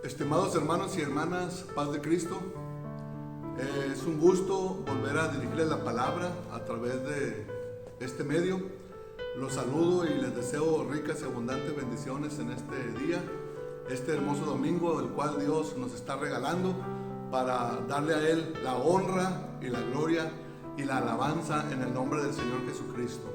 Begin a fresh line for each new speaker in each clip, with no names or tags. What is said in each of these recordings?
Estimados hermanos y hermanas, paz de Cristo, es un gusto volver a dirigirles la palabra a través de este medio. Los saludo y les deseo ricas y abundantes bendiciones en este día, este hermoso domingo, el cual Dios nos está regalando para darle a Él la honra y la gloria y la alabanza en el nombre del Señor Jesucristo.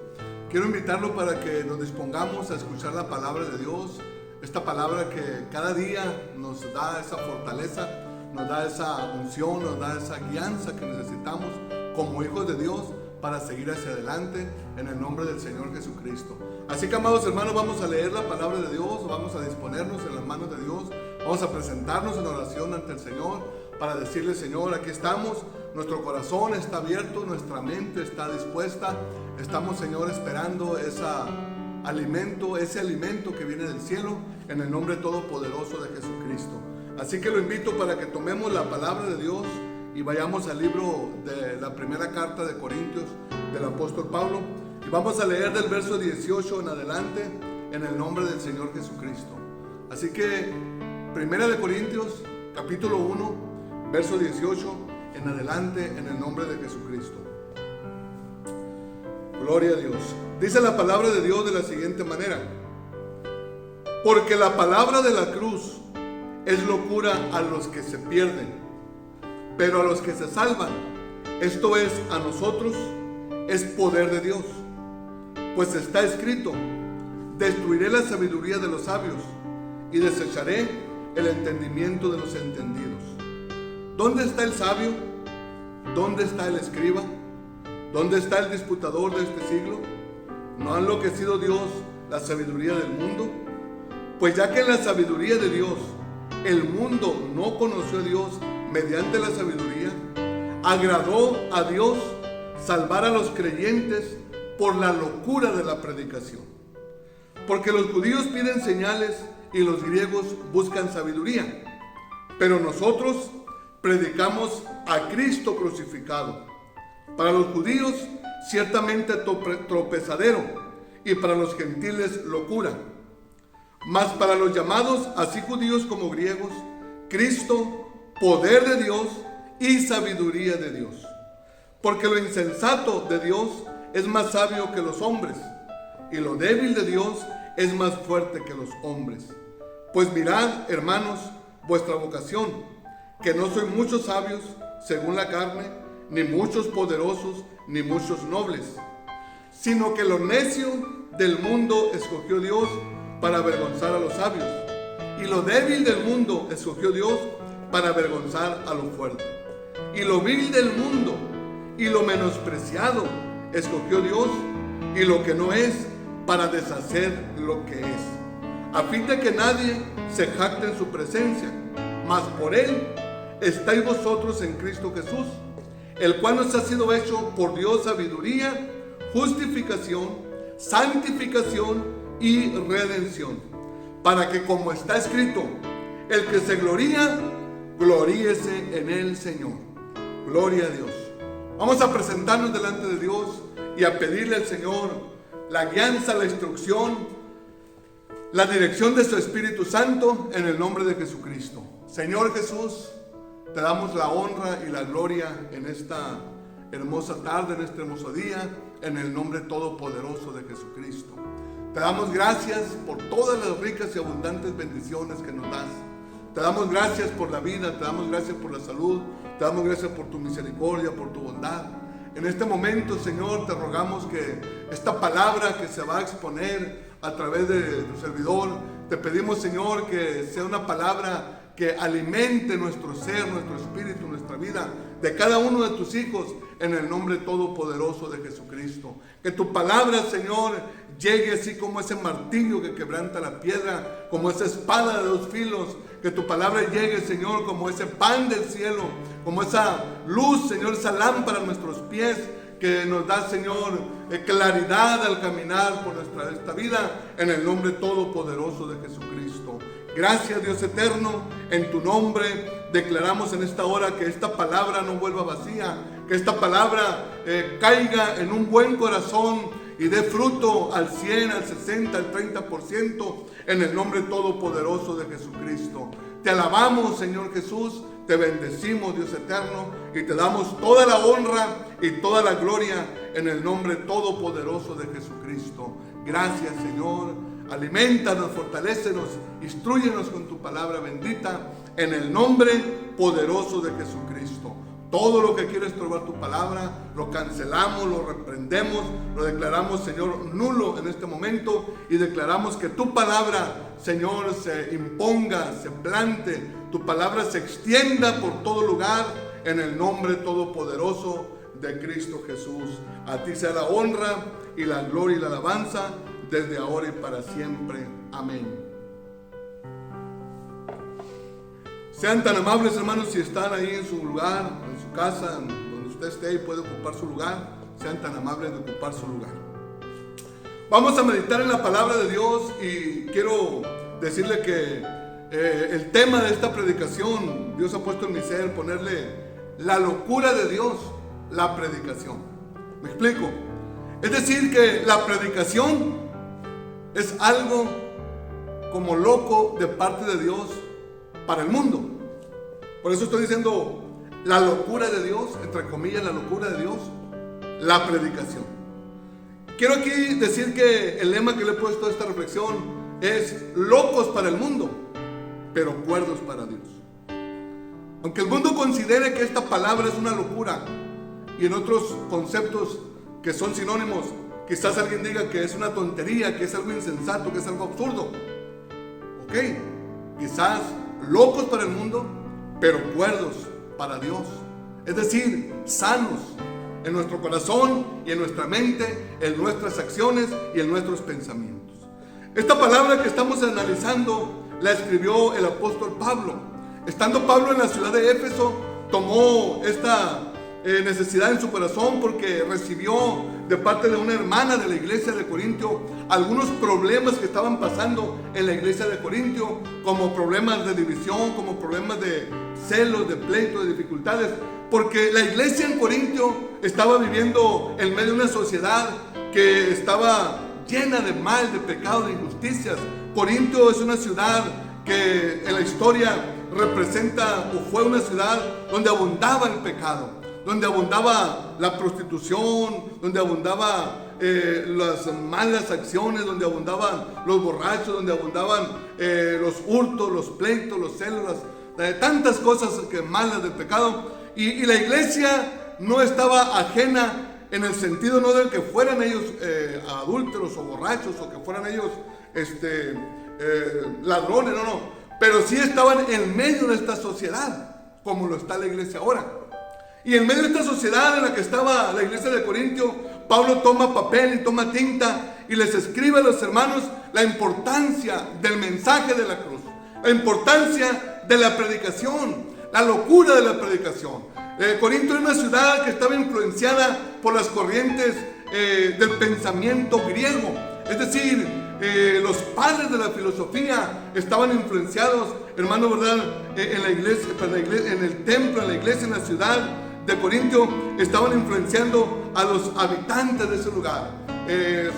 Quiero invitarlo para que nos dispongamos a escuchar la palabra de Dios, esta palabra que cada día nos da esa fortaleza, nos da esa unción, nos da esa guianza que necesitamos como hijos de Dios para seguir hacia adelante en el nombre del Señor Jesucristo. Así que, amados hermanos, vamos a leer la palabra de Dios, vamos a disponernos en las manos de Dios, vamos a presentarnos en oración ante el Señor para decirle: Señor, aquí estamos, nuestro corazón está abierto, nuestra mente está dispuesta, estamos, Señor, esperando ese alimento que viene del cielo en el nombre todopoderoso de Jesucristo. Así que lo invito para que tomemos la palabra de Dios y vayamos al libro de la primera carta de Corintios del apóstol Pablo, y vamos a leer del verso 18 en adelante en el nombre del Señor Jesucristo. Así que primera de Corintios capítulo 1 verso 18 en adelante en el nombre de Jesucristo. Gloria a Dios. Dice la palabra de Dios de la siguiente manera: porque la palabra de la cruz es locura a los que se pierden, pero a los que se salvan, esto es, a nosotros, es poder de Dios. Pues está escrito: destruiré la sabiduría de los sabios y desecharé el entendimiento de los entendidos. ¿Dónde está el sabio? ¿Dónde está el escriba? ¿Dónde está el disputador de este siglo? ¿No ha enloquecido Dios la sabiduría del mundo? Pues ya que en la sabiduría de Dios el mundo no conoció a Dios mediante la sabiduría, agradó a Dios salvar a los creyentes por la locura de la predicación. Porque los judíos piden señales y los griegos buscan sabiduría, pero nosotros predicamos a Cristo crucificado. Para los judíos ciertamente tropezadero, y para los gentiles locura. Mas para los llamados, así judíos como griegos, Cristo, poder de Dios y sabiduría de Dios. Porque lo insensato de Dios es más sabio que los hombres, y lo débil de Dios es más fuerte que los hombres. Pues mirad, hermanos, vuestra vocación, que no soy muchos sabios según la carne, ni muchos poderosos, ni muchos nobles, sino que lo necio del mundo escogió Dios para avergonzar a los sabios, y lo débil del mundo escogió Dios para avergonzar a lo fuerte, y lo vil del mundo y lo menospreciado escogió Dios, y lo que no es, para deshacer lo que es, a fin de que nadie se jacte en su presencia. Mas por Él estáis vosotros en Cristo Jesús, el cual nos ha sido hecho por Dios sabiduría, justificación, santificación y redención, para que, como está escrito, el que se gloría, gloríese en el Señor. Gloria a Dios. Vamos a presentarnos delante de Dios y a pedirle al Señor la guianza, la instrucción, la dirección de su Espíritu Santo en el nombre de Jesucristo. Señor Jesús, te damos la honra y la gloria en esta hermosa tarde, en este hermoso día, en el nombre todopoderoso de Jesucristo. Te damos gracias por todas las ricas y abundantes bendiciones que nos das. Te damos gracias por la vida, te damos gracias por la salud, te damos gracias por tu misericordia, por tu bondad. En este momento, Señor, te rogamos que esta palabra que se va a exponer a través de tu servidor, te pedimos, Señor, que sea una palabra que alimente nuestro ser, nuestro espíritu, nuestra vida, de cada uno de tus hijos, en el nombre todopoderoso de Jesucristo. Que tu palabra, Señor, llegue así como ese martillo que quebranta la piedra, como esa espada de dos filos. Que tu palabra llegue, Señor, como ese pan del cielo, como esa luz, Señor, esa lámpara a nuestros pies, que nos da, Señor, claridad al caminar por esta vida, en el nombre todopoderoso de Jesucristo. Gracias, Dios eterno, en tu nombre declaramos en esta hora que esta palabra no vuelva vacía, que esta palabra caiga en un buen corazón y dé fruto al 100, al 60, al 30% en el nombre todopoderoso de Jesucristo. Te alabamos, Señor Jesús, te bendecimos, Dios eterno, y te damos toda la honra y toda la gloria en el nombre todopoderoso de Jesucristo. Gracias, Señor. Aliméntanos, fortalécenos, instrúyenos con tu palabra bendita en el nombre poderoso de Jesucristo. Todo lo que quiere estorbar tu palabra, lo cancelamos, lo reprendemos, lo declaramos, Señor, nulo en este momento, y declaramos que tu palabra, Señor, se imponga, se plante, tu palabra se extienda por todo lugar en el nombre todopoderoso de Cristo Jesús. A ti sea la honra y la gloria y la alabanza desde ahora y para siempre. Amén. Sean tan amables, hermanos, si están ahí en su lugar, en su casa, donde usted esté y puede ocupar su lugar, sean tan amables de ocupar su lugar. Vamos a meditar en la palabra de Dios, y quiero decirle que el tema de esta predicación, Dios ha puesto en mi ser ponerle la locura de Dios, la predicación. ¿Me explico? Es decir, que la predicación es algo como loco de parte de Dios para el mundo. Por eso estoy diciendo la locura de Dios, entre comillas, la locura de Dios, la predicación. Quiero aquí decir que el lema que le he puesto a esta reflexión es locos para el mundo, pero cuerdos para Dios. Aunque el mundo considere que esta palabra es una locura, y en otros conceptos que son sinónimos, quizás alguien diga que es una tontería, que es algo insensato, que es algo absurdo. Ok, quizás locos para el mundo, pero cuerdos para Dios. Es decir, sanos en nuestro corazón y en nuestra mente, en nuestras acciones y en nuestros pensamientos. Esta palabra que estamos analizando la escribió el apóstol Pablo. Estando Pablo en la ciudad de Éfeso, tomó esta necesidad en su corazón porque recibió de parte de una hermana de la iglesia de Corintio algunos problemas que estaban pasando en la iglesia de Corintio, como problemas de división, como problemas de celos, de pleitos, de dificultades, porque la iglesia en Corintio estaba viviendo en medio de una sociedad que estaba llena de mal, de pecado, de injusticias. Corintio es una ciudad que en la historia representa o fue una ciudad donde abundaba el pecado, donde abundaba la prostitución, donde abundaba las malas acciones, donde abundaban los borrachos, donde abundaban los hurtos, los pleitos, los celos, tantas cosas que malas del pecado. Y la iglesia no estaba ajena en el sentido no de que fueran ellos adúlteros o borrachos, o que fueran ellos ladrones, no, pero sí estaban en medio de esta sociedad, como lo está la iglesia ahora. Y en medio de esta sociedad en la que estaba la iglesia de Corintio, Pablo toma papel y toma tinta y les escribe a los hermanos la importancia del mensaje de la cruz, la importancia de la predicación, la locura de la predicación. Corinto era una ciudad que estaba influenciada por las corrientes del pensamiento griego. Es decir, los padres de la filosofía estaban influenciados, hermano, ¿verdad? En la iglesia, en el templo, en la iglesia, en la ciudad de Corintio, estaban influenciando a los habitantes de ese lugar.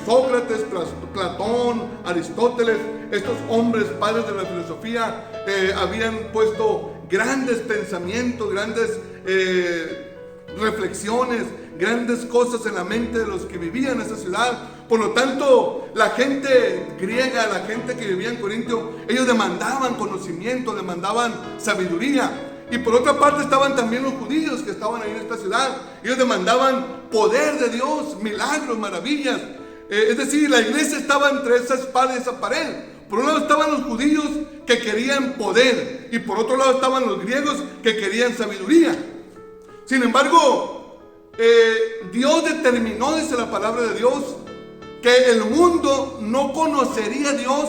Sócrates, Platón, Aristóteles, estos hombres padres de la filosofía habían puesto grandes pensamientos, grandes reflexiones, grandes cosas en la mente de los que vivían en esa ciudad. Por lo tanto, la gente griega, la gente que vivía en Corintio, ellos demandaban conocimiento, demandaban sabiduría. Y por otra parte estaban también los judíos que estaban ahí en esta ciudad. Ellos demandaban poder de Dios, milagros, maravillas. Es decir, la iglesia estaba entre esa espada y esa pared. Por un lado estaban los judíos que querían poder, y por otro lado estaban los griegos que querían sabiduría. Sin embargo, Dios determinó, dice la palabra de Dios, que el mundo no conocería a Dios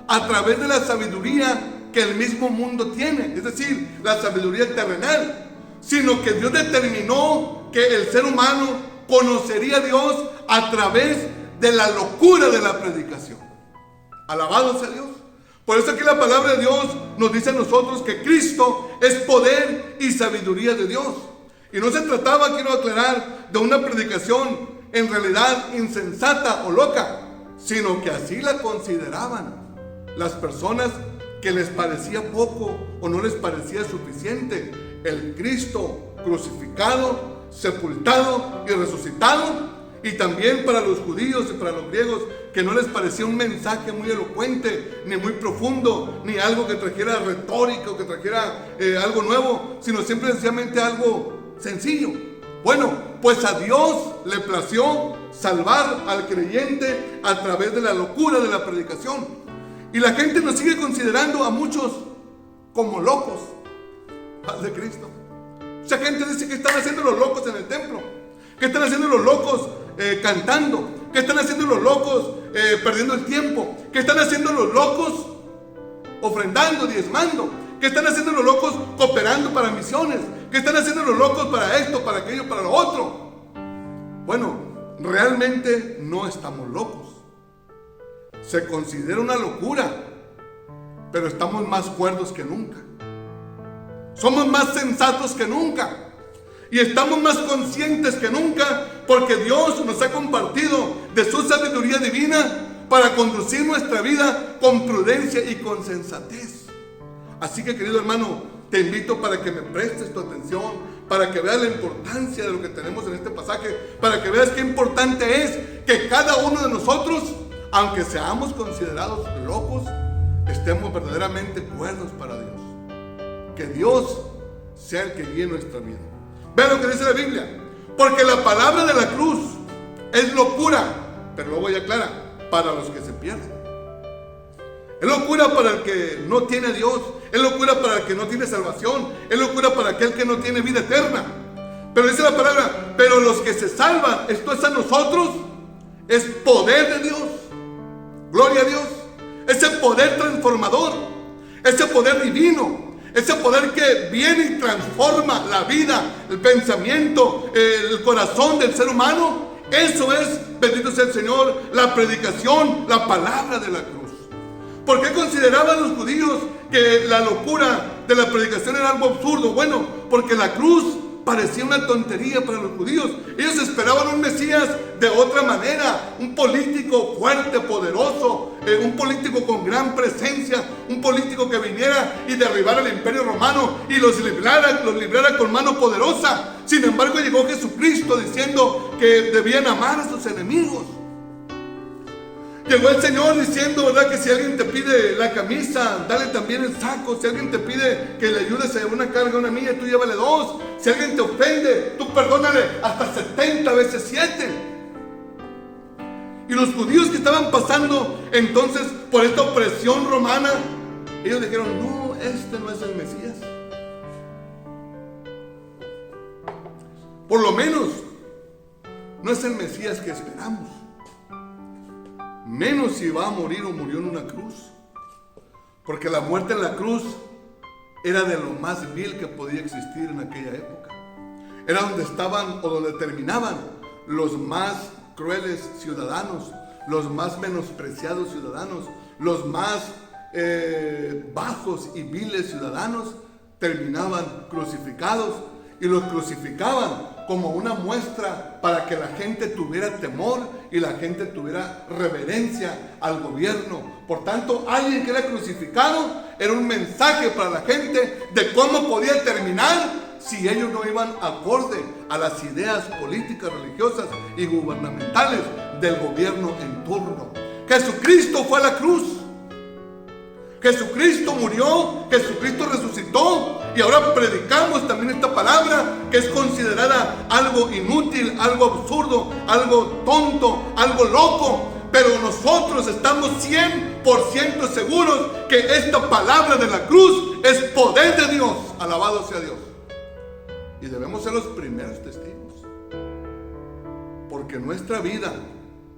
a través de la sabiduría que el mismo mundo tiene, es decir, la sabiduría terrenal, sino que Dios determinó que el ser humano conocería a Dios a través de la locura de la predicación. Alabado sea Dios. Por eso aquí la palabra de Dios nos dice a nosotros que Cristo es poder y sabiduría de Dios. Y no se trataba, quiero aclarar, de una predicación en realidad insensata o loca, sino que así la consideraban las personas que les parecía poco o no les parecía suficiente el Cristo crucificado, sepultado y resucitado. Y también para los judíos y para los griegos, que no les parecía un mensaje muy elocuente, ni muy profundo, ni algo que trajera retórica o que trajera algo nuevo, sino simple y sencillamente algo sencillo. Bueno, pues a Dios le plació salvar al creyente a través de la locura de la predicación. Y la gente nos sigue considerando a muchos como locos, paz de Cristo. Mucha gente dice que están haciendo los locos en el templo, que están haciendo los locos cantando, que están haciendo los locos perdiendo el tiempo, que están haciendo los locos ofrendando, diezmando, que están haciendo los locos cooperando para misiones, que están haciendo los locos para esto, para aquello, para lo otro. Bueno, realmente no estamos locos. Se considera una locura, pero estamos más cuerdos que nunca. Somos más sensatos que nunca. Y estamos más conscientes que nunca, porque Dios nos ha compartido de su sabiduría divina para conducir nuestra vida con prudencia y con sensatez. Así que, querido hermano, te invito para que me prestes tu atención, para que veas la importancia de lo que tenemos en este pasaje, para que veas qué importante es que cada uno de nosotros, aunque seamos considerados locos, estemos verdaderamente cuerdos para Dios. Que Dios sea el que guíe nuestra vida. Vean lo que dice la Biblia. Porque la palabra de la cruz es locura, pero luego ya aclara, para los que se pierden. Es locura para el que no tiene a Dios. Es locura para el que no tiene salvación. Es locura para aquel que no tiene vida eterna. Pero dice la palabra, pero los que se salvan, esto es a nosotros, es poder de Dios. Gloria a Dios. Ese poder transformador, ese poder divino, ese poder que viene y transforma la vida, el pensamiento, el corazón del ser humano. Eso es, bendito sea el Señor, la predicación, la palabra de la cruz. ¿Por qué consideraban los judíos que la locura de la predicación era algo absurdo? Bueno, porque la cruz parecía una tontería para los judíos. Ellos esperaban un Mesías de otra manera, un político fuerte, poderoso, un político con gran presencia, un político que viniera y derribara el imperio romano y los librara con mano poderosa. Sin embargo, llegó Jesucristo diciendo que debían amar a sus enemigos. Llegó el Señor diciendo, ¿verdad?, que si alguien te pide la camisa, dale también el saco. Si alguien te pide que le ayudes a llevar una carga a una milla, tú llévale 2. Si alguien te ofende, tú perdónale hasta 70 veces 7. Y los judíos que estaban pasando entonces por esta opresión romana, ellos dijeron, no, este no es el Mesías. Por lo menos, no es el Mesías que esperamos. Menos si va a morir o murió en una cruz. Porque la muerte en la cruz era de lo más vil que podía existir en aquella época. Era donde estaban o donde terminaban los más crueles ciudadanos, los más menospreciados ciudadanos, los más bajos y viles ciudadanos terminaban crucificados, y los crucificaban como una muestra para que la gente tuviera temor y la gente tuviera reverencia al gobierno. Por tanto, alguien que era crucificado era un mensaje para la gente de cómo podía terminar si ellos no iban acorde a las ideas políticas, religiosas y gubernamentales del gobierno en turno. Jesucristo fue a la cruz. Jesucristo murió, Jesucristo resucitó, y ahora predicamos también esta palabra que es considerada algo inútil, algo absurdo, algo tonto, algo loco. Pero nosotros estamos 100% seguros que esta palabra de la cruz es poder de Dios. Alabado sea Dios. Y debemos ser los primeros testigos. Porque nuestra vida,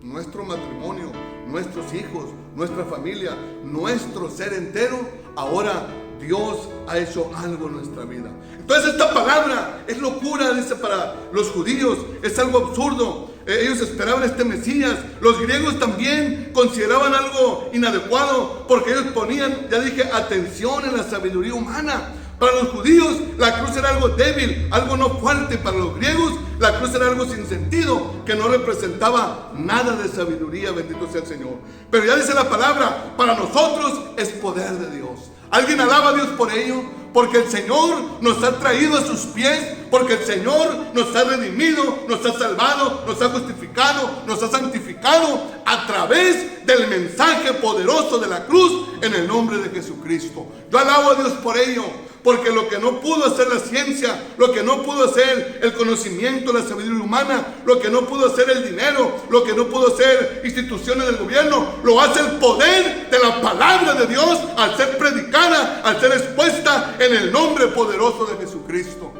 nuestro matrimonio, nuestros hijos, nuestra familia, nuestro ser entero, ahora Dios ha hecho algo en nuestra vida. Entonces esta palabra es locura, dice, para los judíos, es algo absurdo. Ellos esperaban este Mesías. Los griegos también consideraban algo inadecuado, porque ellos ponían, ya dije, atención en la sabiduría humana. Para los judíos la cruz era algo débil, algo no fuerte. Para los griegos la cruz era algo sin sentido, que no representaba nada de sabiduría, bendito sea el Señor. Pero ya dice la palabra, para nosotros es poder de Dios. ¿Alguien alaba a Dios por ello? Porque el Señor nos ha traído a sus pies, porque el Señor nos ha redimido, nos ha salvado, nos ha justificado, nos ha santificado a través del mensaje poderoso de la cruz en el nombre de Jesucristo. Yo alabo a Dios por ello, porque lo que no pudo hacer la ciencia, lo que no pudo hacer el conocimiento, la sabiduría humana, lo que no pudo hacer el dinero, lo que no pudo hacer instituciones del gobierno, lo hace el poder de la palabra de Dios al ser predicada, al ser expuesta en el nombre poderoso de Jesucristo.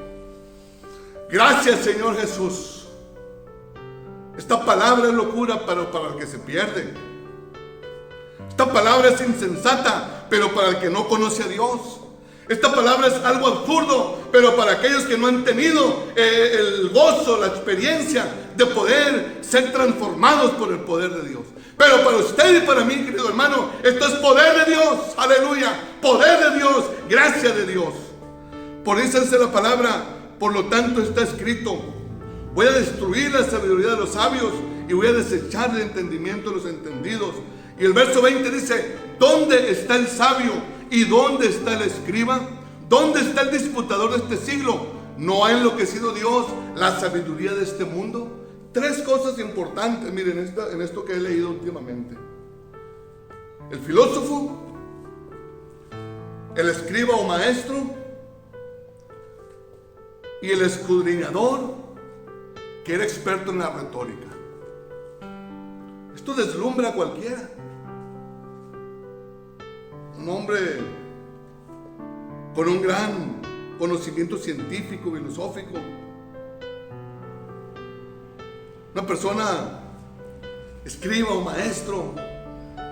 Gracias, Señor Jesús. Esta palabra es locura para el que se pierde. Esta palabra es insensata, pero para el que no conoce a Dios. Esta palabra es algo absurdo, pero para aquellos que no han tenido el gozo, la experiencia de poder ser transformados por el poder de Dios. Pero para usted y para mí, querido hermano, esto es poder de Dios. Aleluya, poder de Dios, gracia de Dios. Por eso dice la palabra, por lo tanto está escrito: voy a destruir la sabiduría de los sabios y voy a desechar el entendimiento de los entendidos. Y el verso 20 dice: ¿dónde está el sabio? ¿Y dónde está el escriba? ¿Dónde está el disputador de este siglo? ¿No ha enloquecido Dios la sabiduría de este mundo? Tres cosas importantes, miren, en esto que he leído últimamente: el filósofo, el escriba o maestro y el escudriñador, que era experto en la retórica. Esto deslumbra a cualquiera. Un hombre con un gran conocimiento científico, filosófico. Una persona, escriba o maestro,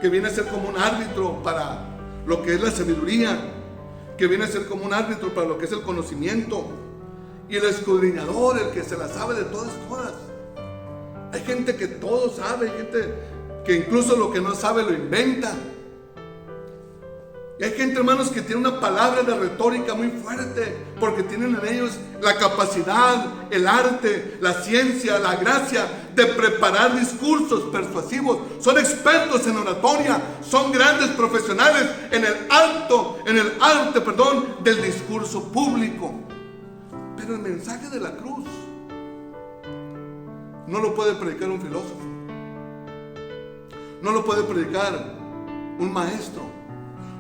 que viene a ser como un árbitro para lo que es la sabiduría, que viene a ser como un árbitro para lo que es el conocimiento. Y el escudriñador, el que se la sabe de todas. Hay gente que todo sabe, hay gente que incluso lo que no sabe lo inventa. Y hay gente, hermanos, que tiene una palabra de retórica muy fuerte, porque tienen en ellos la capacidad, el arte, la ciencia, la gracia de preparar discursos persuasivos. Son expertos en oratoria, son grandes profesionales en el arte del discurso público. Pero el mensaje de la cruz no lo puede predicar un filósofo, no lo puede predicar un maestro,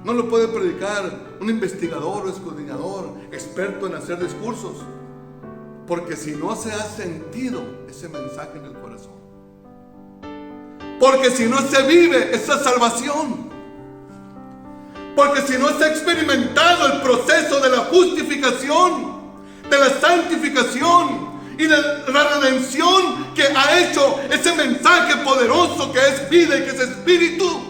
no lo puede predicar un investigador o escudriñador experto en hacer discursos, porque si no se ha sentido ese mensaje en el corazón, porque si no se vive esa salvación, porque si no se ha experimentado el proceso de la justificación, de la santificación y de la redención que ha hecho ese mensaje poderoso que es vida y que es espíritu,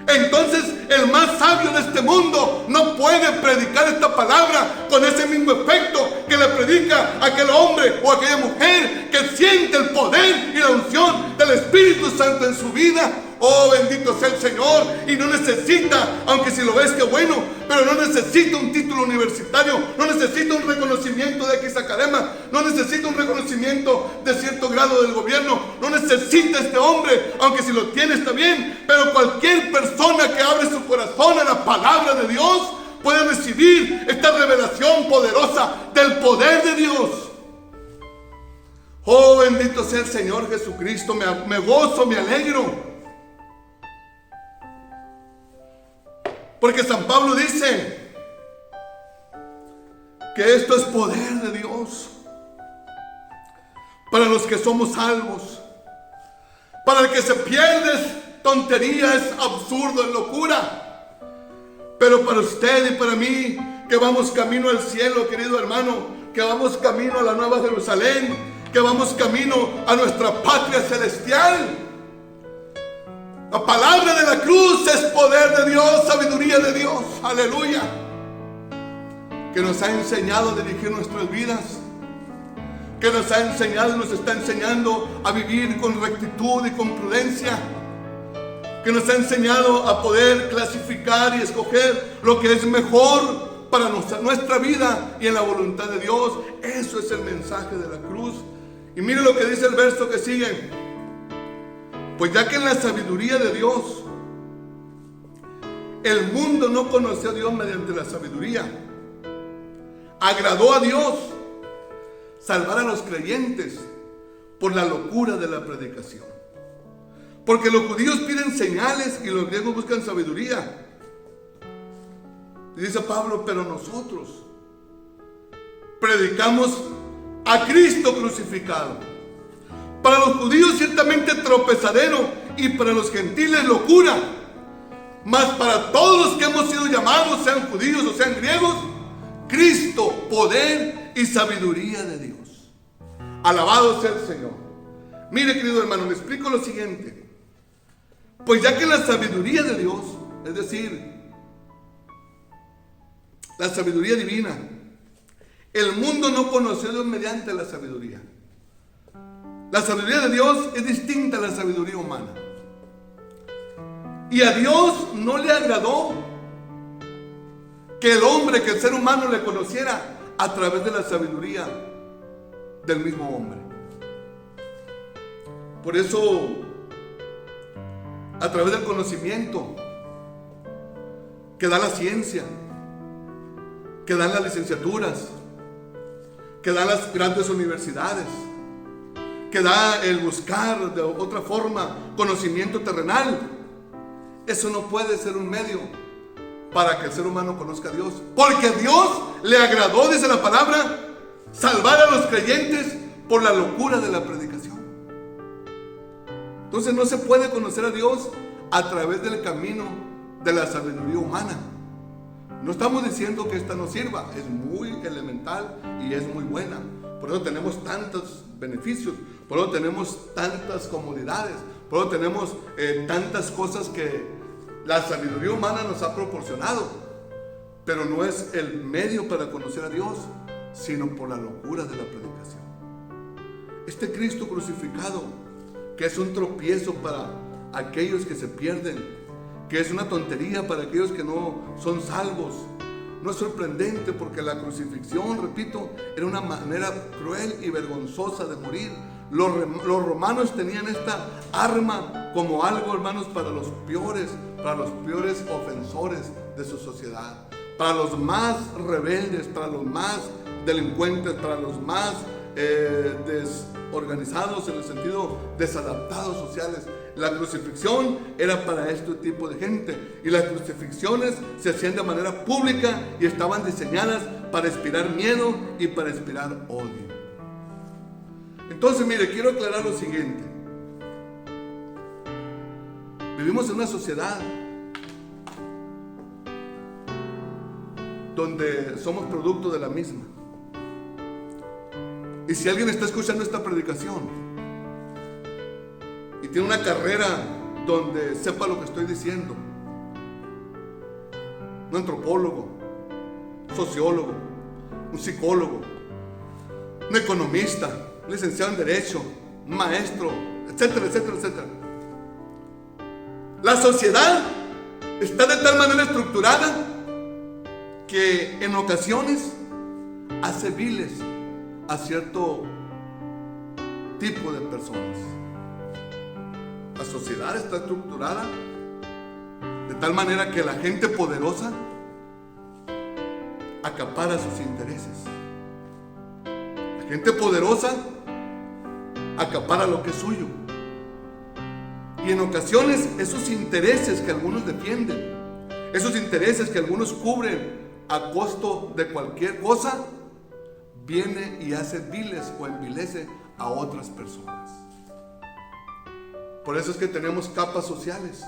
entonces el más sabio de este mundo no puede predicar esta palabra con ese mismo efecto que le predica aquel hombre o aquella mujer que siente el poder y la unción del Espíritu Santo en su vida. Oh, bendito sea el Señor. Y no necesita, aunque si lo ves que bueno, pero no necesita un título universitario, no necesita un reconocimiento de X Academia, no necesita un reconocimiento de cierto grado del gobierno, no necesita este hombre, aunque si lo tiene está bien. Pero cualquier persona que abre su corazón a la palabra de Dios puede recibir esta revelación poderosa del poder de Dios. Oh, bendito sea el Señor Jesucristo. Me gozo, me alegro, porque San Pablo dice que esto es poder de Dios para los que somos salvos. Para el que se pierde es tontería, es absurdo, es locura. Pero para usted y para mí, que vamos camino al cielo, querido hermano, que vamos camino a la Nueva Jerusalén, que vamos camino a nuestra patria celestial, la palabra de la cruz es poder de Dios, sabiduría de Dios, aleluya, que nos ha enseñado a dirigir nuestras vidas, que nos ha enseñado y nos está enseñando a vivir con rectitud y con prudencia, que nos ha enseñado a poder clasificar y escoger lo que es mejor para nuestra vida y en la voluntad de Dios. Eso es el mensaje de la cruz. Y mire lo que dice el verso que sigue. Pues ya que en la sabiduría de Dios, el mundo no conoció a Dios mediante la sabiduría, agradó a Dios salvar a los creyentes por la locura de la predicación. Porque los judíos piden señales y los griegos buscan sabiduría. Y dice Pablo, pero nosotros predicamos a Cristo crucificado. Para los judíos ciertamente tropezadero y para los gentiles locura. Mas para todos los que hemos sido llamados, sean judíos o sean griegos, Cristo, poder y sabiduría de Dios. Alabado sea el Señor. Mire, querido hermano, le explico lo siguiente. Pues ya que la sabiduría de Dios, es decir, la sabiduría divina, el mundo no conoció a Dios mediante la sabiduría. La sabiduría de Dios es distinta a la sabiduría humana. Y a Dios no le agradó que el hombre, que el ser humano le conociera a través de la sabiduría del mismo hombre. Por eso, a través del conocimiento que da la ciencia, que dan las licenciaturas, que dan las grandes universidades, que da el buscar de otra forma conocimiento terrenal, eso no puede ser un medio para que el ser humano conozca a Dios. Porque a Dios le agradó, dice la palabra, salvar a los creyentes por la locura de la predicación. Entonces no se puede conocer a Dios a través del camino de la sabiduría humana. No estamos diciendo que esta no sirva, es muy elemental y es muy buena. Por eso tenemos tantos beneficios, por eso tenemos tantas comodidades, por eso tenemos tantas cosas que la sabiduría humana nos ha proporcionado. Pero no es el medio para conocer a Dios, sino por la locura de la predicación. Este Cristo crucificado, que es un tropiezo para aquellos que se pierden, que es una tontería para aquellos que no son salvos, no es sorprendente, porque la crucifixión, repito, era una manera cruel y vergonzosa de morir. Los romanos tenían esta arma como algo, hermanos, para los peores ofensores de su sociedad, para los más rebeldes, para los más delincuentes, para los más desorganizados, en el sentido desadaptados sociales. La crucifixión era para este tipo de gente, y las crucifixiones se hacían de manera pública y estaban diseñadas para inspirar miedo y para inspirar odio. Entonces, mire, quiero aclarar lo siguiente. Vivimos en una sociedad donde somos producto de la misma. Y si alguien está escuchando esta predicación y tiene una carrera donde sepa lo que estoy diciendo, un antropólogo, un sociólogo, un psicólogo, un economista, un licenciado en Derecho, un maestro, etcétera, etcétera, etcétera. La sociedad está de tal manera estructurada que en ocasiones hace viles a cierto tipo de personas. La sociedad está estructurada de tal manera que la gente poderosa acapara sus intereses. La gente poderosa acapara lo que es suyo. Y en ocasiones esos intereses que algunos defienden, esos intereses que algunos cubren a costo de cualquier cosa, viene y hace viles o envilece a otras personas. Por eso es que tenemos capas sociales.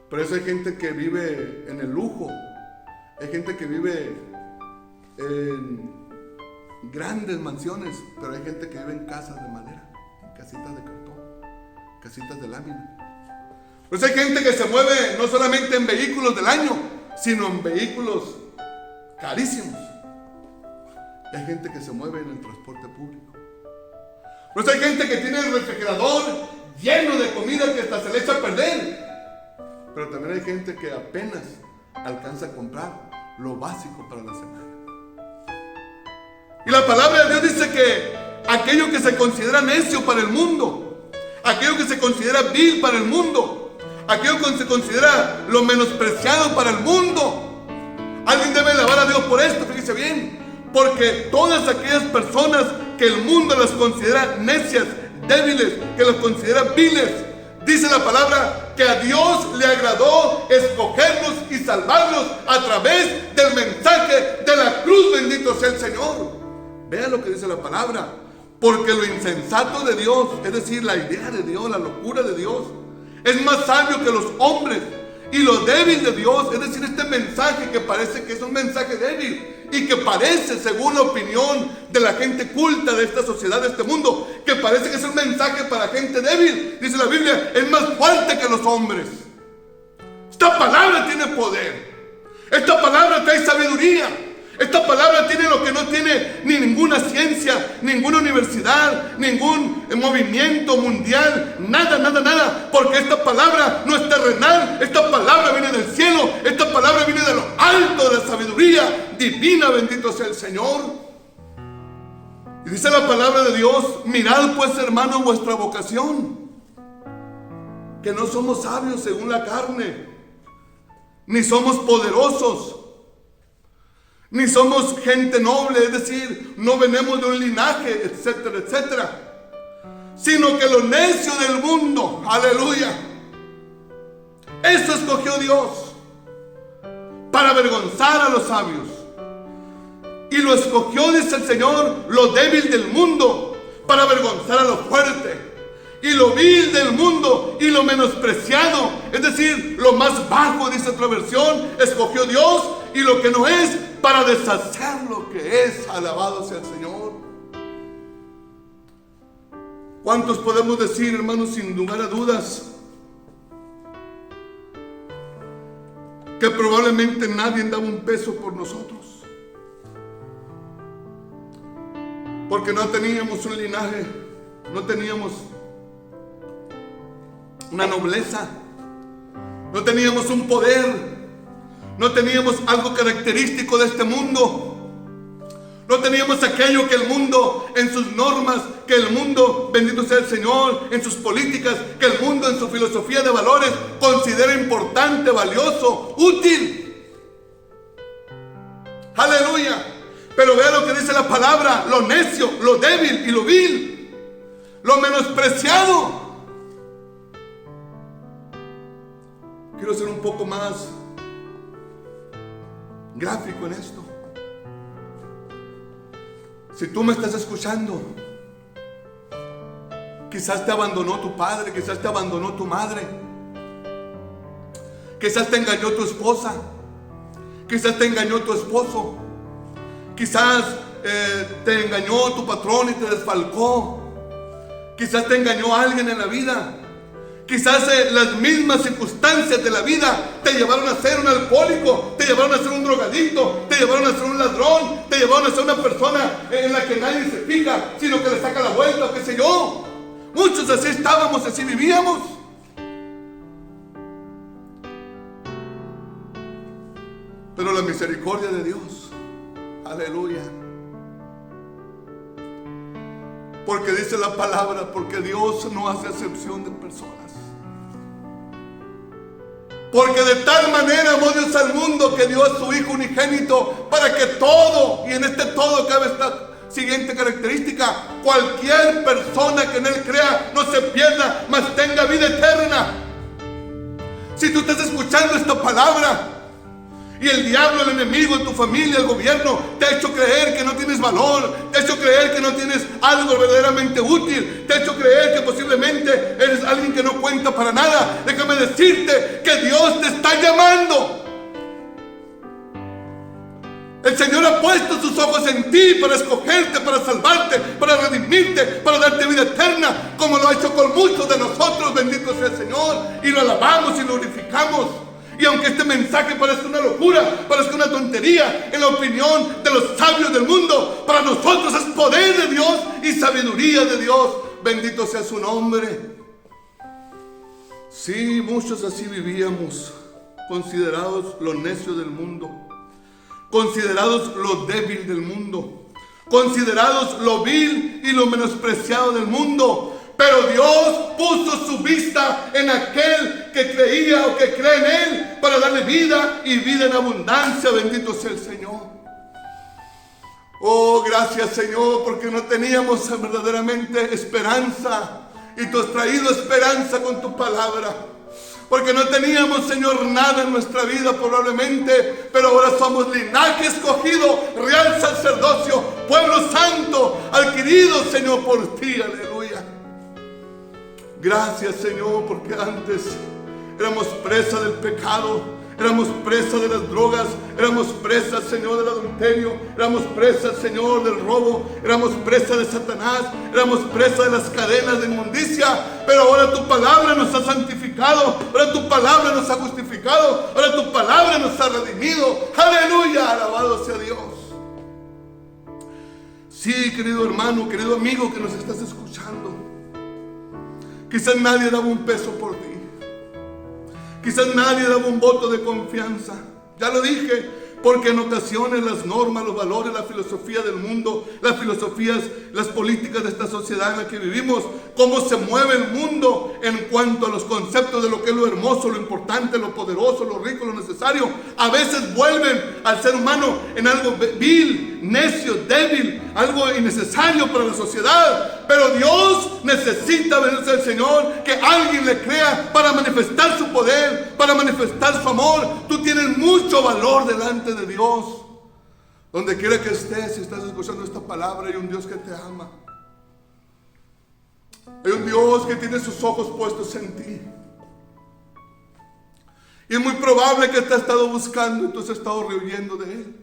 Por eso hay gente que vive en el lujo, hay gente que vive en grandes mansiones, pero hay gente que vive en casas de madera, en casitas de cartón, casitas de lámina. Por eso hay gente que se mueve no solamente en vehículos del año, sino en vehículos carísimos. Y hay gente que se mueve en el transporte público. Por eso hay gente que tiene el refrigerador lleno de comida que hasta se le echa a perder. Pero también hay gente que apenas alcanza a comprar lo básico para la semana. Y la palabra de Dios dice que aquello que se considera necio para el mundo, aquello que se considera vil para el mundo, aquello que se considera lo menospreciado para el mundo, alguien debe alabar a Dios por esto. Fíjese bien, porque todas aquellas personas que el mundo las considera necias, débiles, que las considera viles, dice la palabra que a Dios le agradó escogerlos y salvarlos a través del mensaje de la cruz. Bendito sea el Señor. Vea lo que dice la palabra. Porque lo insensato de Dios, es decir, la idea de Dios, la locura de Dios, es más sabio que los hombres. Y lo débil de Dios, es decir, este mensaje que parece que es un mensaje débil y que parece, según la opinión de la gente culta de esta sociedad, de este mundo, que parece que es un mensaje para gente débil, dice la Biblia, es más fuerte que los hombres. Esta palabra tiene poder. Esta palabra trae sabiduría. Esta palabra tiene lo que no tiene ni ninguna ciencia, ninguna universidad, ningún movimiento mundial, nada. Porque esta palabra no es terrenal, esta palabra viene del cielo, esta palabra viene de lo alto, de la sabiduría divina. Bendito sea el Señor. Y dice la palabra de Dios: mirad pues, hermano, vuestra vocación, que no somos sabios según la carne, ni somos poderosos, ni somos gente noble, es decir, no venimos de un linaje, etcétera, etcétera, sino que lo necio del mundo, aleluya, eso escogió Dios para avergonzar a los sabios. Y lo escogió, dice el Señor, lo débil del mundo para avergonzar a lo fuerte. Y lo vil del mundo y lo menospreciado, es decir, lo más bajo, dice otra versión, escogió Dios, y lo que no es, para deshacer lo que es. Alabado sea el Señor. ¿Cuántos podemos decir, hermanos, sin lugar a dudas, que probablemente nadie daba un peso por nosotros? Porque no teníamos un linaje, no teníamos una nobleza, no teníamos un poder, no teníamos algo característico de este mundo, no teníamos aquello que el mundo en sus normas, que el mundo, bendito sea el Señor, en sus políticas, que el mundo en su filosofía de valores considera importante, valioso, útil. Aleluya. Pero vea lo que dice la palabra: lo necio, lo débil y lo vil, lo menospreciado. Quiero ser un poco más gráfico en esto. Si tú me estás escuchando, quizás te abandonó tu padre, quizás te abandonó tu madre, quizás te engañó tu esposa, quizás te engañó tu esposo, quizás te engañó tu patrón y te desfalcó, quizás te engañó alguien en la vida. Quizás las mismas circunstancias de la vida te llevaron a ser un alcohólico, te llevaron a ser un drogadicto, te llevaron a ser un ladrón, te llevaron a ser una persona en la que nadie se fija, sino que le saca la vuelta o qué sé yo. Muchos así estábamos, así vivíamos. Pero la misericordia de Dios, aleluya. Porque dice la palabra, porque Dios no hace acepción de personas. Porque de tal manera amó Dios al mundo que dio a su Hijo unigénito, para que todo, y en este todo cabe esta siguiente característica: cualquier persona que en Él crea no se pierda, mas tenga vida eterna. Si tú estás escuchando esta palabra y el diablo, el enemigo, tu familia, el gobierno te ha hecho creer que no tienes valor, te ha hecho creer que no tienes algo verdaderamente útil, te ha hecho creer que posiblemente eres alguien que no cuenta para nada, déjame decirte que Dios te está llamando. El Señor ha puesto sus ojos en ti para escogerte, para salvarte, para redimirte, para darte vida eterna, como lo ha hecho con muchos de nosotros. Bendito sea el Señor, y lo alabamos y lo glorificamos. Y aunque este mensaje parezca una locura, parezca una tontería en la opinión de los sabios del mundo, para nosotros es poder de Dios y sabiduría de Dios. Bendito sea su nombre. Sí, muchos así vivíamos, considerados lo necio del mundo. considerados lo débil del mundo, considerados lo vil y lo menospreciado del mundo. Pero Dios puso su vista en aquel que creía o que cree en Él para darle vida y vida en abundancia. Bendito sea el Señor. Oh, gracias, Señor, porque no teníamos verdaderamente esperanza. Y tú has traído esperanza con tu palabra. Porque no teníamos, Señor, nada en nuestra vida probablemente, pero ahora somos linaje escogido, real sacerdocio, pueblo santo, adquirido, Señor, por ti. Aleluya. Gracias, Señor, porque antes éramos presa del pecado, éramos presa de las drogas, éramos presas, Señor, del adulterio, éramos presas, Señor, del robo, éramos presas de Satanás, éramos presas de las cadenas de inmundicia. Pero ahora tu palabra nos ha santificado, ahora tu palabra nos ha justificado, ahora tu palabra nos ha redimido. Aleluya, alabado sea Dios. Sí, querido hermano, querido amigo que nos estás escuchando, quizás nadie daba un peso por ti. Quizás nadie daba un voto de confianza. Ya lo dije, porque en ocasiones las normas, los valores, la filosofía del mundo, las filosofías, las políticas de esta sociedad en la que vivimos, cómo se mueve el mundo en cuanto a los conceptos de lo que es lo hermoso, lo importante, lo poderoso, lo rico, lo necesario, a veces vuelven al ser humano en algo vil, necio, débil, algo innecesario para la sociedad. Pero Dios necesita, bendito el Señor, que alguien le crea para manifestar su poder, para manifestar su amor. Tú tienes mucho valor delante de Dios. Donde quiera que estés, si estás escuchando esta palabra, hay un Dios que te ama. Hay un Dios que tiene sus ojos puestos en ti. Y es muy probable que te ha estado buscando y tú has estado rehuyendo de Él.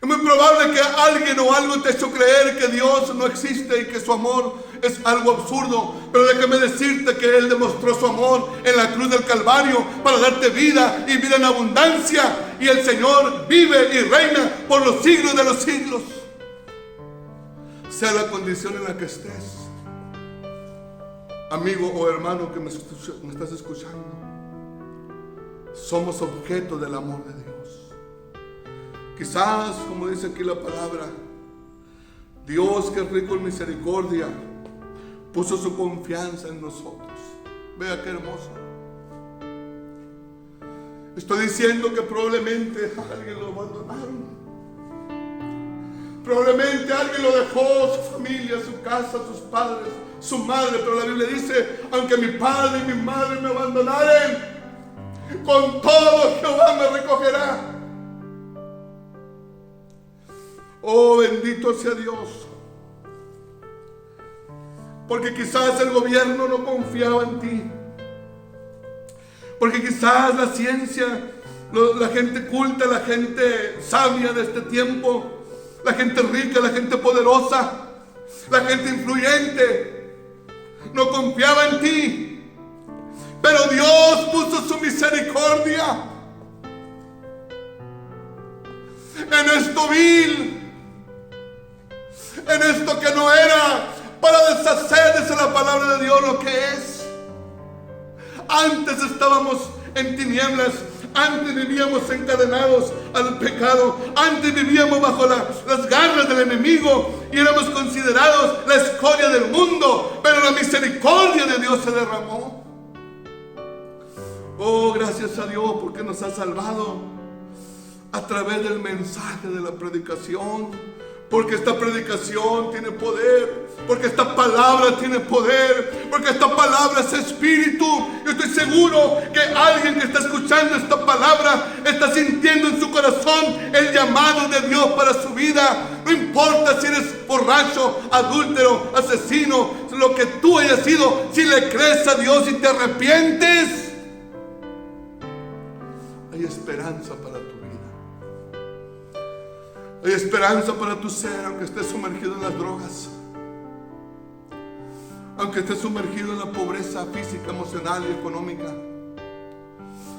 Es muy probable que alguien o algo te ha hecho creer que Dios no existe y que su amor es algo absurdo. Pero déjame decirte que Él demostró su amor en la cruz del Calvario para darte vida y vida en abundancia. Y el Señor vive y reina por los siglos de los siglos. Sea la condición en la que estés, amigo o hermano que me estás escuchando, somos objeto del amor de Dios. Quizás, como dice aquí la palabra, Dios, que es rico en misericordia, puso su confianza en nosotros. Vea qué hermoso. Estoy diciendo que probablemente alguien lo abandonaron. Probablemente alguien lo dejó, su familia, su casa, sus padres, su madre. Pero la Biblia dice, aunque mi padre y mi madre me abandonaren, con todo Jehová me recogerá. Oh, bendito sea Dios. Porque quizás el gobierno no confiaba en ti. Porque quizás la ciencia, la gente culta, la gente sabia de este tiempo, la gente rica, la gente poderosa, la gente influyente, no confiaba en ti. Pero Dios puso su misericordia en esto vil, en esto que no era, para deshacer, dice la palabra de Dios, lo que es. Antes estábamos en tinieblas, antes vivíamos encadenados al pecado, antes vivíamos bajo las garras del enemigo y éramos considerados la escoria del mundo, pero la misericordia de Dios se derramó. Oh, gracias a Dios porque nos ha salvado a través del mensaje de la predicación. Porque esta predicación tiene poder, porque esta palabra tiene poder, porque esta palabra es espíritu. Yo estoy seguro que alguien que está escuchando esta palabra está sintiendo en su corazón el llamado de Dios para su vida. No importa si eres borracho, adúltero, asesino, lo que tú hayas sido, si le crees a Dios y te arrepientes, hay esperanza para tu vida. Hay esperanza para tu ser, aunque estés sumergido en las drogas, aunque estés sumergido en la pobreza física, emocional y económica,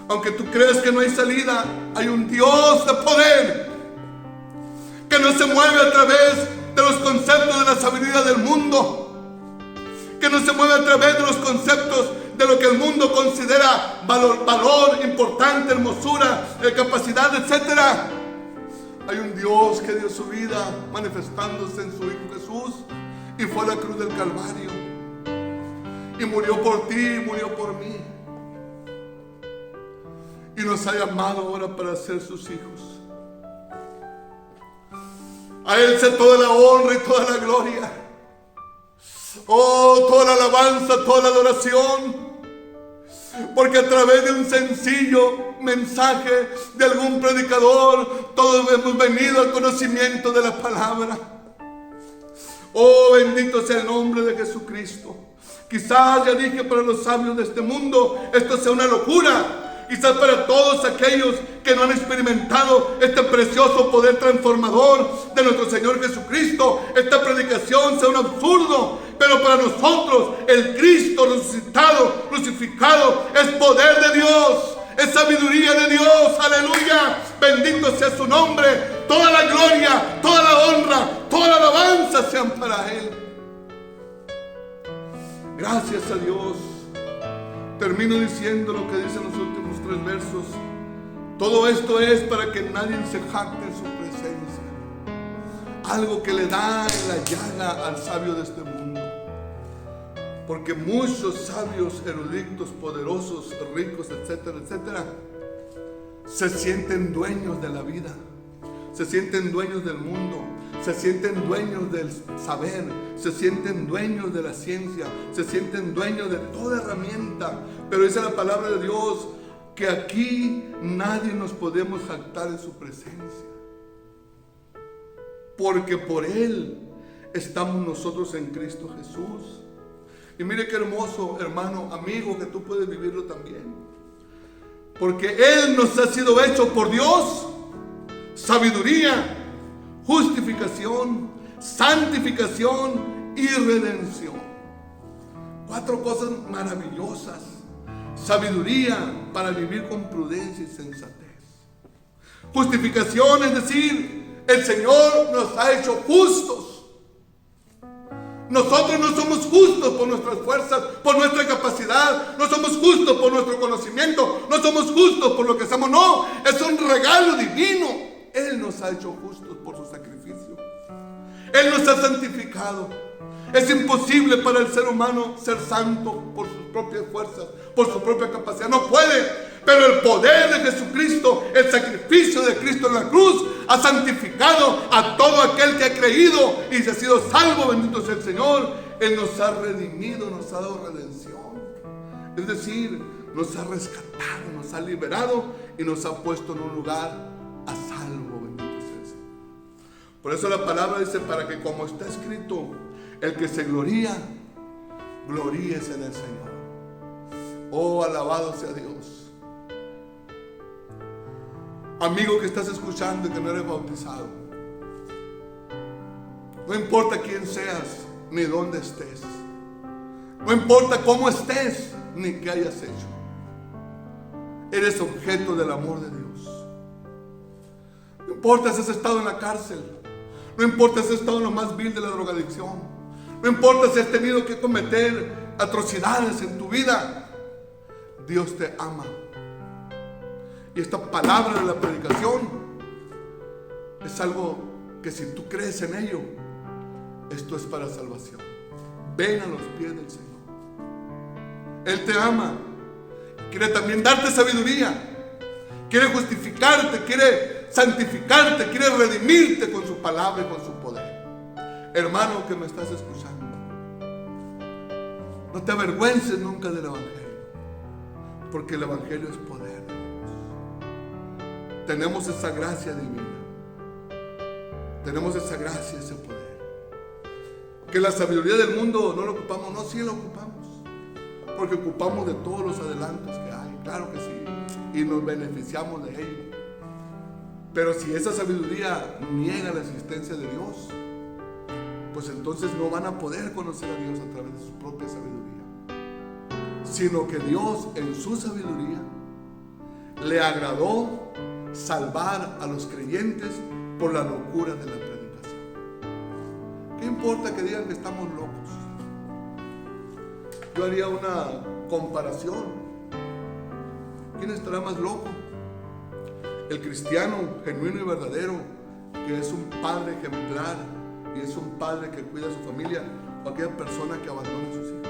aunque tú crees que no hay salida, hay un Dios de poder que no se mueve a través de los conceptos de la sabiduría del mundo, que no se mueve a través de los conceptos de lo que el mundo considera valor importante, hermosura, capacidad, etcétera. Hay un Dios que dio su vida manifestándose en su Hijo Jesús y fue a la cruz del Calvario y murió por ti y murió por mí y nos ha llamado ahora para ser sus hijos. A Él sea toda la honra y toda la gloria, oh, toda la alabanza, toda la adoración, porque a través de un sencillo mensaje de algún predicador todos hemos venido al conocimiento de la palabra. Oh, bendito sea el nombre de Jesucristo. Quizás, ya dije, para los sabios de este mundo esto sea una locura. Quizás para todos aquellos que no han experimentado este precioso poder transformador de nuestro Señor Jesucristo, esta predicación sea un absurdo. Pero para nosotros el Cristo resucitado, crucificado, es poder de Dios, es sabiduría de Dios. Aleluya, bendito sea su nombre. Toda la gloria, toda la honra, toda la alabanza sean para Él. Gracias a Dios. Termino diciendo lo que dicen los últimos 3 versos. Todo esto es para que nadie se jacte en su presencia. Algo que le da en la llaga al sabio de este mundo. Porque muchos sabios, eruditos, poderosos, ricos, etcétera, etcétera, se sienten dueños de la vida, se sienten dueños del mundo, se sienten dueños del saber, se sienten dueños de la ciencia, se sienten dueños de toda herramienta. Pero dice la palabra de Dios que aquí nadie nos podemos jactar en su presencia, porque por Él estamos nosotros en Cristo Jesús. Y mire qué hermoso, hermano, amigo, que tú puedes vivirlo también. Porque Él nos ha sido hecho por Dios sabiduría, justificación, santificación y redención. 4 cosas maravillosas. Sabiduría para vivir con prudencia y sensatez. Justificación, es decir, el Señor nos ha hecho justos. Nosotros no somos justos por nuestras fuerzas, por nuestra capacidad, no somos justos por nuestro conocimiento, no somos justos por lo que hacemos, no, es un regalo divino. Él nos ha hecho justos por su sacrificio. Él nos ha santificado. Es imposible para el ser humano ser santo por sus propias fuerzas, por su propia capacidad, no puede. Pero el poder de Jesucristo, el sacrificio de Cristo en la cruz, ha santificado a todo aquel que ha creído y se ha sido salvo. Bendito sea el Señor. Él nos ha redimido, nos ha dado redención. Es decir, nos ha rescatado, nos ha liberado y nos ha puesto en un lugar a salvo. Bendito sea el Señor. Por eso la palabra dice, para que como está escrito, el que se gloría, gloríese en el Señor. Oh, alabado sea Dios. Amigo que estás escuchando y que no eres bautizado, no importa quién seas ni dónde estés, no importa cómo estés ni qué hayas hecho, eres objeto del amor de Dios. No importa si has estado en la cárcel, no importa si has estado en lo más vil de la drogadicción, no importa si has tenido que cometer atrocidades en tu vida, Dios te ama. Y esta palabra de la predicación es algo que si tú crees en ello, esto es para salvación. Ven a los pies del Señor. Él te ama. Quiere también darte sabiduría. Quiere justificarte, quiere santificarte, quiere redimirte con su palabra y con su poder. Hermano que me estás escuchando, no te avergüences nunca del Evangelio, porque el Evangelio es poder. Tenemos esa gracia divina. Tenemos esa gracia, ese poder. Que la sabiduría del mundo no lo ocupamos, no, sí lo ocupamos. Porque ocupamos de todos los adelantos que hay, claro que sí. Y nos beneficiamos de ello. Pero si esa sabiduría niega la existencia de Dios, pues entonces no van a poder conocer a Dios a través de su propia sabiduría. Sino que Dios en su sabiduría le agradó salvar a los creyentes por la locura de la predicación. ¿Qué importa que digan que estamos locos? Yo haría una comparación. ¿Quién estará más loco? El cristiano genuino y verdadero que es un padre ejemplar y es un padre que cuida a su familia, o aquella persona que abandona a sus hijos.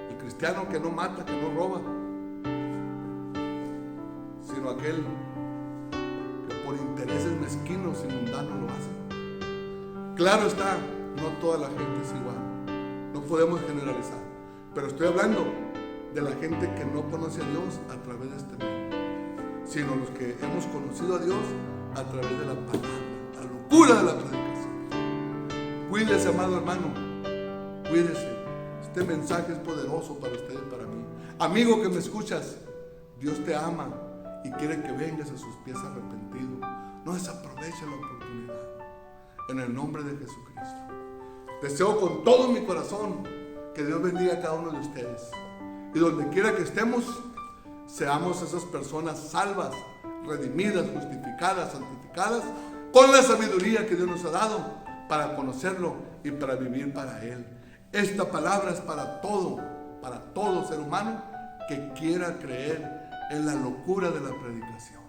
El cristiano que no mata, que no roba, sino aquel que por intereses mezquinos y mundanos lo hace. Claro está, no toda la gente es igual, no podemos generalizar, pero estoy hablando de la gente que no conoce a Dios a través de este medio, sino los que hemos conocido a Dios a través de la palabra, la locura de la predicación. Cuídese, amado hermano, cuídese. Este mensaje es poderoso para usted y para mí. Amigo que me escuchas, Dios te ama y quiere que vengas a sus pies arrepentido. No desaproveche la oportunidad. En el nombre de Jesucristo. Deseo con todo mi corazón que Dios bendiga a cada uno de ustedes. Y donde quiera que estemos, seamos esas personas salvas, redimidas, justificadas, santificadas, con la sabiduría que Dios nos ha dado para conocerlo y para vivir para Él. Esta palabra es para todo ser humano que quiera creer en la locura de la predicación.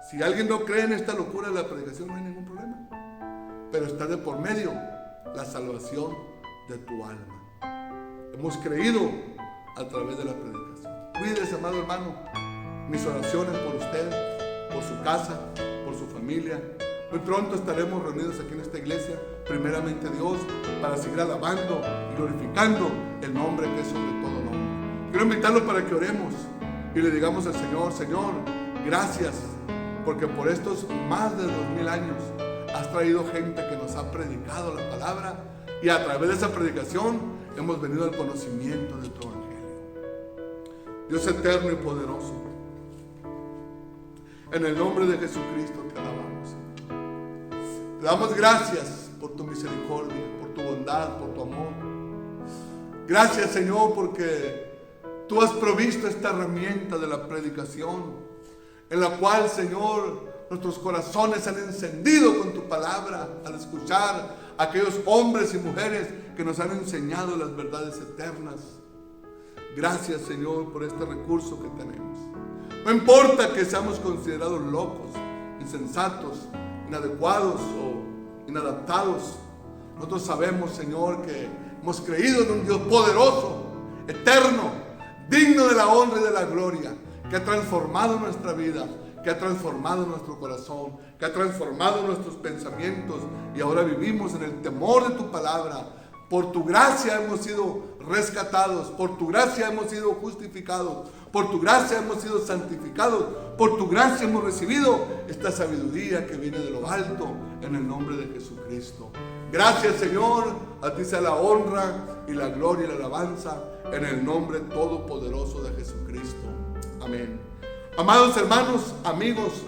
Si alguien no cree en esta locura de la predicación, no hay ningún problema. Pero está de por medio la salvación de tu alma. Hemos creído a través de la predicación. Cuídese, amado hermano. Mis oraciones por usted, por su casa, por su familia. Muy pronto estaremos reunidos aquí en esta iglesia, primeramente Dios, para seguir alabando y glorificando el nombre que es sobre todo nombre. Quiero invitarlo para que oremos y le digamos al Señor: Señor, gracias, porque por estos más de 2000 años has traído gente que nos ha predicado la palabra, y a través de esa predicación hemos venido al conocimiento de tu evangelio. Dios eterno y poderoso, en el nombre de Jesucristo te alabamos, Señor. Te damos gracias por tu misericordia, por tu bondad, por tu amor. Gracias, Señor, porque tú has provisto esta herramienta de la predicación, en la cual, Señor, nuestros corazones se han encendido con tu palabra al escuchar a aquellos hombres y mujeres que nos han enseñado las verdades eternas. Gracias, Señor, por este recurso que tenemos. No importa que seamos considerados locos, insensatos, inadecuados o inadaptados. Nosotros sabemos, Señor, que hemos creído en un Dios poderoso, eterno, digno de la honra y de la gloria, que ha transformado nuestra vida, que ha transformado nuestro corazón, que ha transformado nuestros pensamientos, y ahora vivimos en el temor de tu palabra. Por tu gracia hemos sido rescatados, por tu gracia hemos sido justificados, por tu gracia hemos sido santificados, por tu gracia hemos recibido esta sabiduría que viene de lo alto, en el nombre de Jesucristo. Gracias, Señor, a ti sea la honra y la gloria y la alabanza, en el nombre todopoderoso de Jesucristo. Amén. Amados hermanos, amigos,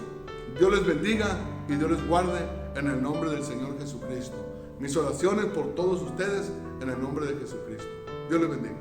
Dios les bendiga y Dios les guarde en el nombre del Señor Jesucristo. Mis oraciones por todos ustedes en el nombre de Jesucristo. Dios les bendiga.